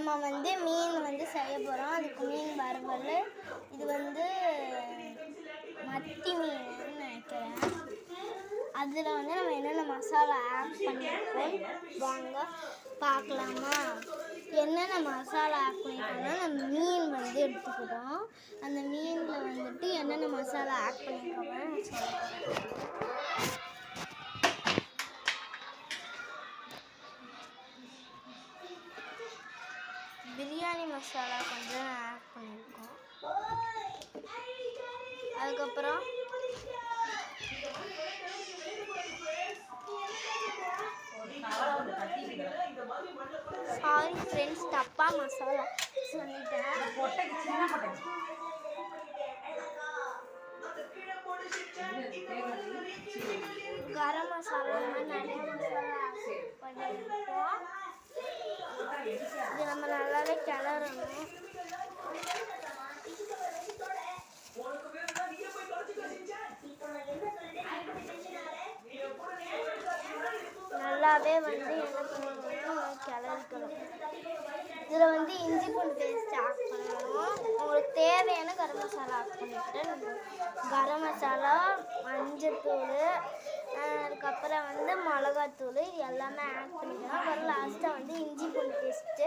நம்ம வந்து மீன் செய்ய போகிறோம். அதுக்கு மீன் வறுவல். இது மத்தி மீன்னு நினைக்கிறேன். அதில் நம்ம என்னென்ன மசாலா ஆட் பண்ணியிருக்கோம் வாங்க பார்க்கலாமா? என்னென்ன மசாலா ஆட் பண்ணியிருக்கோம்னா நம்ம மீன் எடுத்துக்கிறோம். அந்த மீனில் என்னென்ன மசாலா ஆட் பண்ணியிருக்கோம்னு சொல்லுறேன். பிரியாணி மசாலா கொஞ்சம் ஆட் பண்ணியிருக்கோம். அதுக்கப்புறம் சாரி ஃப்ரெண்ட்ஸ், தப்பாக மசாலா சொல்லிட்டேன். கரம் மசாலா நிறைய மசாலா பண்ணியிருக்கோம். இது நம்ம நல்லாவே கிளறணும். நல்லாவே என்ன பண்ணணும், கிளறிக்கணும். இதில் இஞ்சி பூண்டு பேஸ்ட் ஆட் பண்ணணும். உங்களுக்கு தேவையான கரம் மசாலா ஆட் பண்ணிட்டு கரம் மசாலா, மஞ்சத்தூள், அதுக்கப்புறம் மிளகாத்தூள் இது எல்லாமே ஆட் பண்ணிக்கணும். அப்புறம் லாஸ்ட்டாக இஞ்சி பூண்டு பேஸ்ட்டு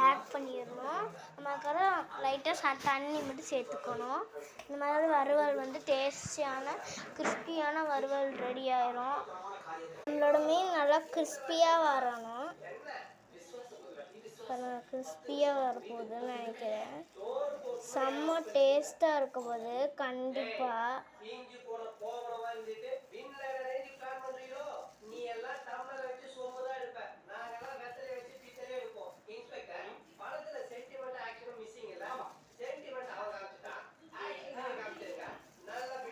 ஆட் பண்ணிடணும். அதுக்கப்புறம் லைட்டாக தண்ணி மட்டும் சேர்த்துக்கணும். இந்த மாதிரி வறுவல் டேஸ்டியான கிறிஸ்பியான வறுவல் ரெடி ஆயிரும். நம்மளோட மீன் நல்லா கிறிஸ்பியாக வரணும். இப்போ நான் கிறிஸ்பியாக வரப்போகுதுன்னு நினைக்கிறேன். செம்ம டேஸ்ட்டாக இருக்க போது கண்டிப்பாக.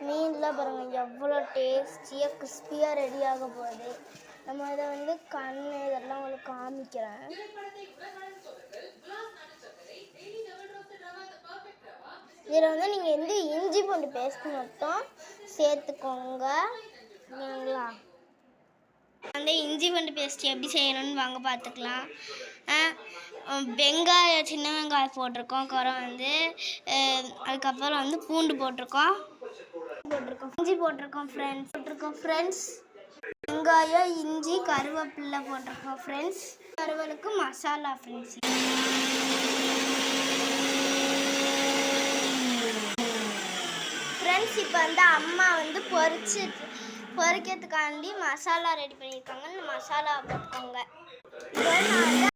மீன்லாம் பாருங்கள் எவ்வளோ டேஸ்டியாக கிறிஸ்பியாக ரெடி ஆக போகுது. நம்ம இதை கண் இதெல்லாம் உங்களுக்கு காமிக்கிறேன். இதில் நீங்கள் இஞ்சி பூண்டு பேஸ்ட் மட்டும் சேர்த்துக்கோங்க. ஓகேங்களா? இஞ்சி பூண்டு பேஸ்ட் எப்படி செய்யணும்னு வாங்க பார்த்துக்கலாம். வெங்காயம், சின்ன வெங்காயம் போட்டிருக்கோம். அப்புறம் அதுக்கப்புறம் பூண்டு போட்டிருக்கோம். இஞ்சி போட்டிருக்கோம் ஃப்ரெண்ட்ஸ். வெங்காயம், இஞ்சி, கருவேப்பிலை போட்டிருக்கோம் ஃப்ரெண்ட்ஸ். கருவேலுக்கு மசாலா ஃப்ரெண்ட்ஸ். இப்போ அம்மா பொரிக்கிறதுக்காண்டி மசாலா ரெடி பண்ணியிருக்காங்க. மசாலா போட்டுக்கோங்க.